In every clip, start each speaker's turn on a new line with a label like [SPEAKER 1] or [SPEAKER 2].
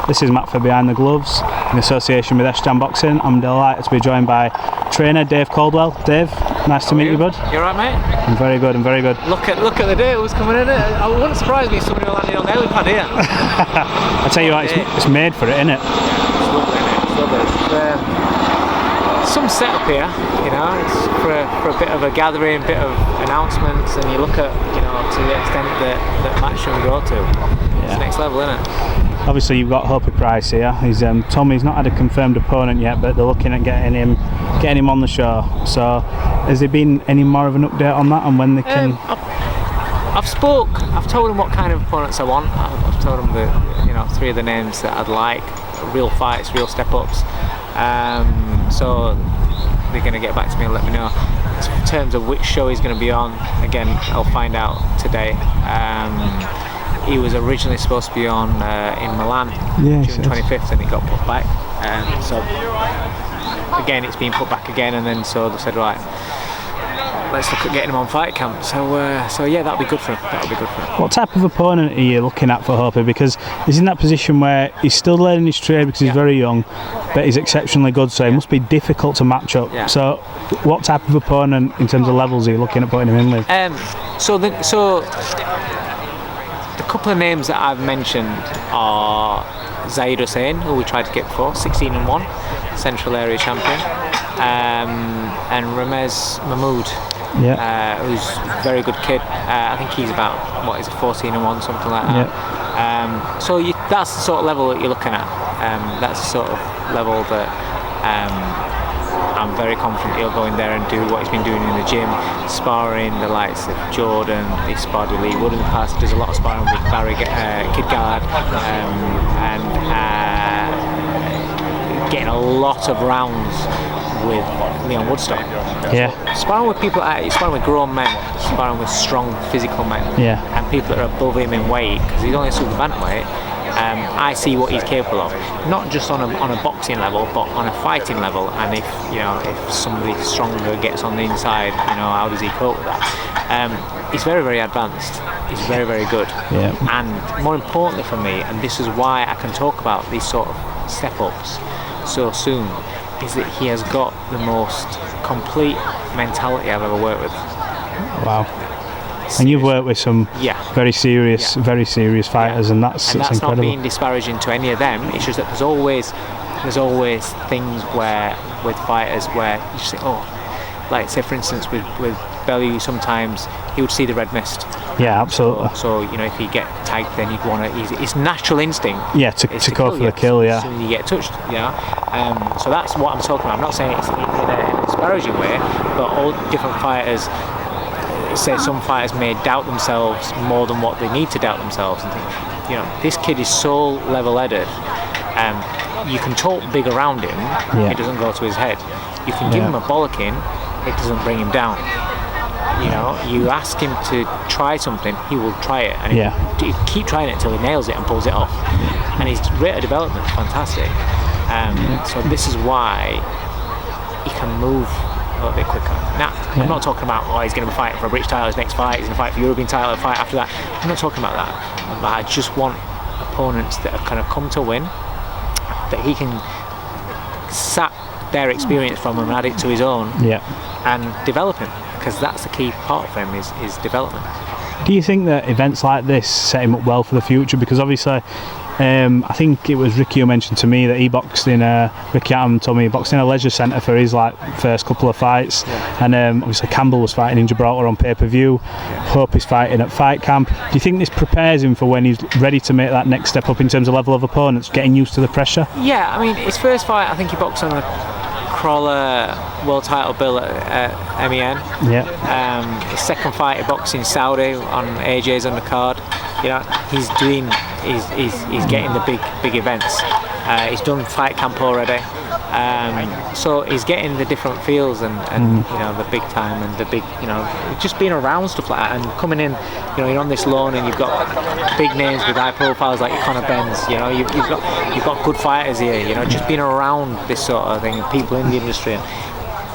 [SPEAKER 1] This is Matt for Behind the Gloves in association with SJAM Boxing. I'm delighted to be joined by trainer Dave Coldwell. Dave, nice to meet you, bud.
[SPEAKER 2] You alright, mate?
[SPEAKER 1] I'm very good, I'm very good.
[SPEAKER 2] Look at the day who's coming in. It wouldn't surprise me if somebody landed on the helipad here.
[SPEAKER 1] I tell you what, it's made for it, isn't it?
[SPEAKER 2] It's lovely, innit? It's lovely. Some setup here, you know, it's for a bit of a gathering, bit of announcements, and you look at, you know, to the extent that Matchroom go to. It's next level, isn't it?
[SPEAKER 1] Obviously you've got Hopey Price here. He's told me he's not had a confirmed opponent yet, but they're looking at getting him on the show. So has there been any more of an update on that and when they can?
[SPEAKER 2] I've told him what kind of opponents I want. I've told him that, you know, 3 of the names that I'd like, real fights, real step-ups. So they're going to get back to me and let me know. In terms of which show he's going to be on, again, I'll find out today. He was originally supposed to be on in Milan, June 25th, and it got put back. So again, it's been put back again, and then so they said, right, let's look at getting him on fight camp. So yeah, that'll be good for him.
[SPEAKER 1] What type of opponent are you looking at for Hopey? Because he's in that position where he's still learning his trade because he's very young, but he's exceptionally good, so it must be difficult to match up. So what type of opponent in terms of levels are you looking at putting him in with?
[SPEAKER 2] So the couple of names that I've mentioned are Zaid Hussein, who we tried to get before, 16-1, Central Area champion, and Ramez Mahmood, who's a very good kid. I think he's about 14-1, something like that. So that's the sort of level that you're looking at. That's the sort of level that I'm very confident he'll go in there and do what he's been doing in the gym, sparring the likes of Jordan. He sparred with Lee Wood in the past, does a lot of sparring with Barry Kidgard, and getting a lot of rounds with Leon Woodstock. Sparring with people, sparring with grown men, sparring with strong physical men, and people that are above him in weight, because he's only a super bantamweight. I see what he's capable of, not just on a boxing level, but on a fighting level. And if somebody stronger gets on the inside, how does he cope with that? He's very, very advanced. He's very, very good. And more importantly for me, and this is why I can talk about these sort of step-ups so soon, is that he has got the most complete mentality I've ever worked with.
[SPEAKER 1] Wow. And you've worked with some very serious fighters, and that's incredible.
[SPEAKER 2] Not being disparaging to any of them. It's just that there's always things where with fighters where you just think, like say for instance with Bellew, sometimes he would see the red mist.
[SPEAKER 1] Yeah, absolutely.
[SPEAKER 2] So if he get tagged, then you'd want to. It's natural instinct.
[SPEAKER 1] To go for the kill.
[SPEAKER 2] As soon as you get touched. So that's what I'm talking about. I'm not saying it's in a disparaging way, but all different fighters. Say some fighters may doubt themselves more than what they need to doubt themselves, and think, this kid is so level-headed. You can talk big around him, it doesn't go to his head. You can give him a bollocking, it doesn't bring him down. You ask him to try something, he will try it, and he keep trying it until he nails it and pulls it off. And his rate of development is fantastic. So this is why he can move a little bit quicker. Now, I'm not talking about he's going to be fighting for a British title his next fight, he's going to fight for European title the fight after that. I'm not talking about that. But I just want opponents that have kind of come to win, that he can sap their experience from him and add it to his own, and develop him, because that's the key part for him is development.
[SPEAKER 1] Do you think that events like this set him up well for the future? Because obviously I think it was Ricky who mentioned to me that he boxed in Ricky Adam told me he boxed in a leisure centre for his first couple of fights, and obviously Campbell was fighting in Gibraltar on pay-per-view. Hope is fighting at fight camp. Do you think this prepares him for when he's ready to make that next step up in terms of level of opponents, getting used to the pressure? Yeah,
[SPEAKER 2] I mean, his first fight, I think he boxed on a Crawler world title bill at MEN. His second fight he boxed in Saudi on AJ's undercard. He's getting the big events. He's done fight camp already. So he's getting the different feels and the big time and the big, just being around stuff like that and coming in, you're on this lawn and you've got big names with high profiles like Conor Benz, you've got good fighters here, just being around this sort of thing, people in the industry.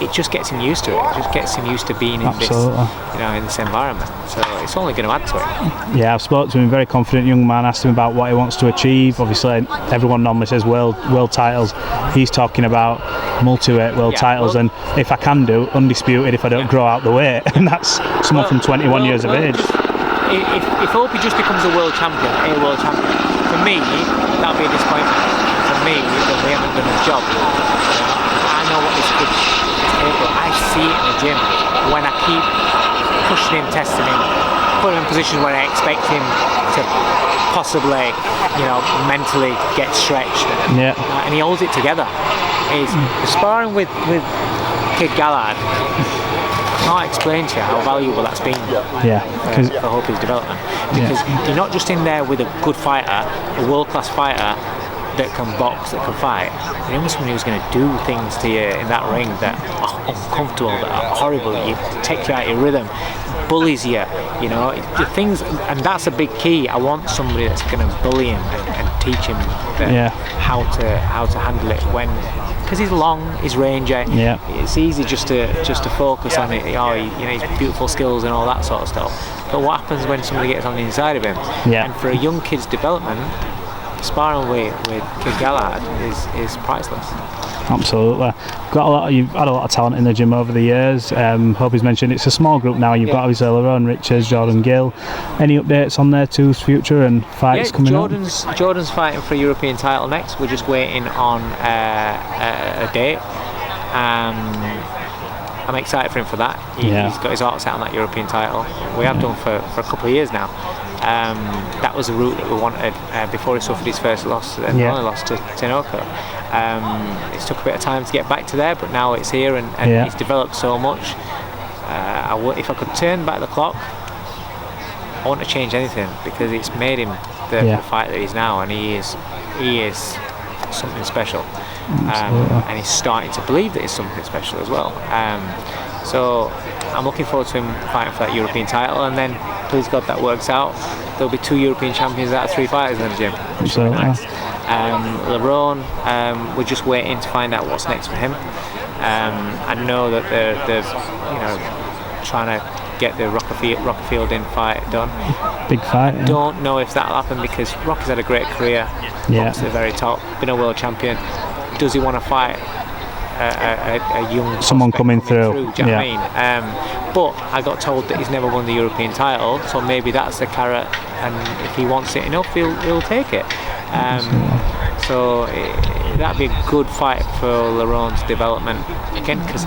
[SPEAKER 2] it just gets him used to it. It just gets him used to being in
[SPEAKER 1] Absolutely.
[SPEAKER 2] this, in this environment. So it's only going to add to it.
[SPEAKER 1] Yeah, I've spoken to him, very confident young man, asked him about what he wants to achieve. Obviously, everyone normally says world titles. He's talking about multi-weight world titles, and if I can do, undisputed if I don't grow out the weight, and that's someone from 21 years of age.
[SPEAKER 2] If Hopey just becomes a world champion, for me, that'll be a disappointment. For me, that we haven't done a job. I know what this kid is capable. I see it in the gym when I keep pushing him, testing him, putting him in positions where I expect him to possibly, mentally get stretched. And he holds it together. He's sparring with Kid Gallard. I can't explain to you how valuable that's been for Hopey's development, because you're not just in there with a good fighter, a world-class fighter that can box, that can fight. You're in with someone who's going to do things to you in that ring that are uncomfortable, that are horrible, you take you out of your rhythm, bullies you, the things, and that's a big key. I want somebody that's going to bully him and teach him how to handle it because he's long, he's rangy. It's easy just to focus on it. His beautiful skills and all that sort of stuff. But what happens when somebody gets on the inside of him? And for a young kid's development, sparring with Kid Gallard is priceless.
[SPEAKER 1] Absolutely. You've had a lot of talent in the gym over the years. Hopey's mentioned it's a small group now. You've got obviously Lerone Richards, Jordan Gill. Any updates on their two's future and fights coming up?
[SPEAKER 2] Jordan's fighting for a European title next. We're just waiting on a date. I'm excited for him for that. He's got his heart set on that European title. We have done for a couple of years now. That was the route that we wanted before he suffered his first loss and only lost to Tinoco. It took a bit of time to get back to there, but now it's here and he's developed so much. If I could turn back the clock, I want to change anything, because it's made him the fighter that he's now, and he is something special. And he's starting to believe that he's something special as well. So I'm looking forward to him fighting for that European title, and then please God that works out. There'll be 2 European champions out of 3 fighters in the gym, which will be nice. Lerone, we're just waiting to find out what's next for him. I know that they're trying to get the Rockerfield in fight done.
[SPEAKER 1] Big fight.
[SPEAKER 2] I don't know if that'll happen, because Rocky's had a great career, up to the very top, been a world champion. Does he want to fight a young
[SPEAKER 1] someone coming through?
[SPEAKER 2] Do you know what I mean? But I got told that he's never won the European title, so maybe that's the carrot, and if he wants it enough, he'll take it. So that'd be a good fight for Lerone's development again, because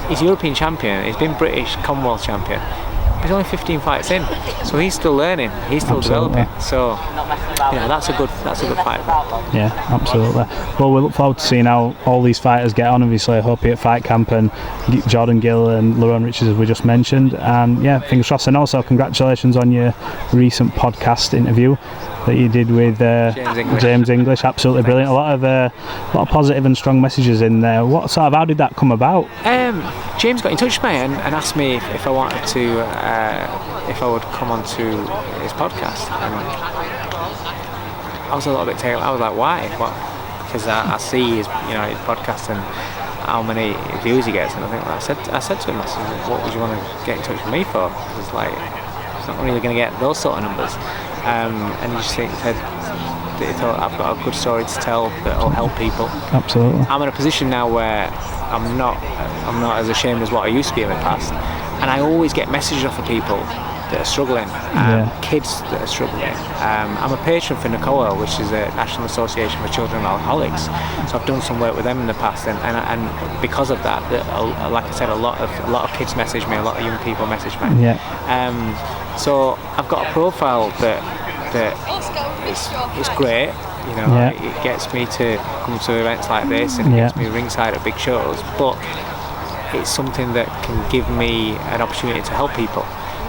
[SPEAKER 2] he's European champion, he's been British Commonwealth champion. He's only 15 fights in, so he's still learning, he's still developing. So that's a good fight.
[SPEAKER 1] Yeah, absolutely. Well, we look forward to seeing how all these fighters get on. Obviously, Hopey at Fight Camp, and Jordan Gill and Lerone Richards, as we just mentioned. And fingers crossed. And also, congratulations on your recent podcast interview that you did with James English. Absolutely brilliant. A lot of positive and strong messages in there. How did that come about?
[SPEAKER 2] James got in touch with me and asked me if I wanted to, if I would come on to his podcast. And I was a little bit taken. I was like, why? Because I see his podcast and how many views he gets, and I said to him, I said, what would you want to get in touch with me for? Because it's not really going to get those sort of numbers. And he just said that he thought I've got a good story to tell that'll help people.
[SPEAKER 1] Absolutely.
[SPEAKER 2] I'm in a position now where I'm not as ashamed as what I used to be in the past, and I always get messages off of people that are struggling, kids that are struggling. I'm a patron for Coldwell, which is a National Association for Children of Alcoholics, so I've done some work with them in the past, and because of that, like I said, a lot of kids message me, a lot of young people message me. So I've got a profile that is great. It gets me to come to events like this, and it gets me ringside at big shows, but it's something that can give me an opportunity to help people.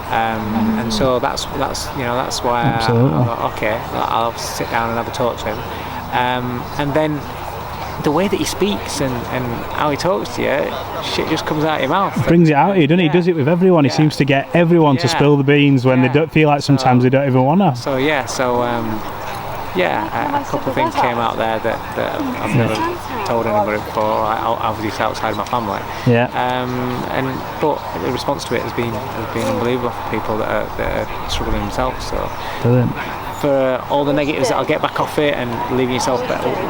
[SPEAKER 2] And so that's why I thought, okay, I'll sit down and have a talk to him. And then the way that he speaks and how he talks to you, shit just comes out of your mouth.
[SPEAKER 1] Brings it out of you, doesn't he? He does it with everyone. He seems to get everyone to spill the beans when they don't feel like sometimes they don't even want to.
[SPEAKER 2] a couple of things came out there that I've never told anybody before, obviously outside of my family.
[SPEAKER 1] Yeah.
[SPEAKER 2] But the response to it has been unbelievable for people that are struggling themselves. So
[SPEAKER 1] Brilliant.
[SPEAKER 2] for all the negatives that I'll get back off it and leaving yourself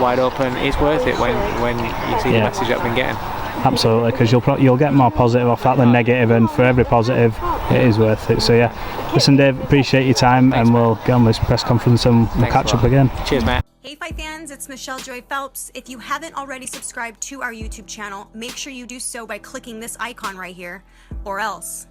[SPEAKER 2] wide open, it's worth it when you see the message that I've been getting.
[SPEAKER 1] Absolutely, because you'll get more positive off that than negative, and for every positive, it is worth it. So yeah, listen, Dave, appreciate your time.
[SPEAKER 2] Thanks,
[SPEAKER 1] and we'll get on this press conference and we'll catch up again.
[SPEAKER 2] Cheers, mate.
[SPEAKER 3] Hey Fight fans, it's Michelle Joy Phelps. If you haven't already subscribed to our YouTube channel, make sure you do so by clicking this icon right here, or else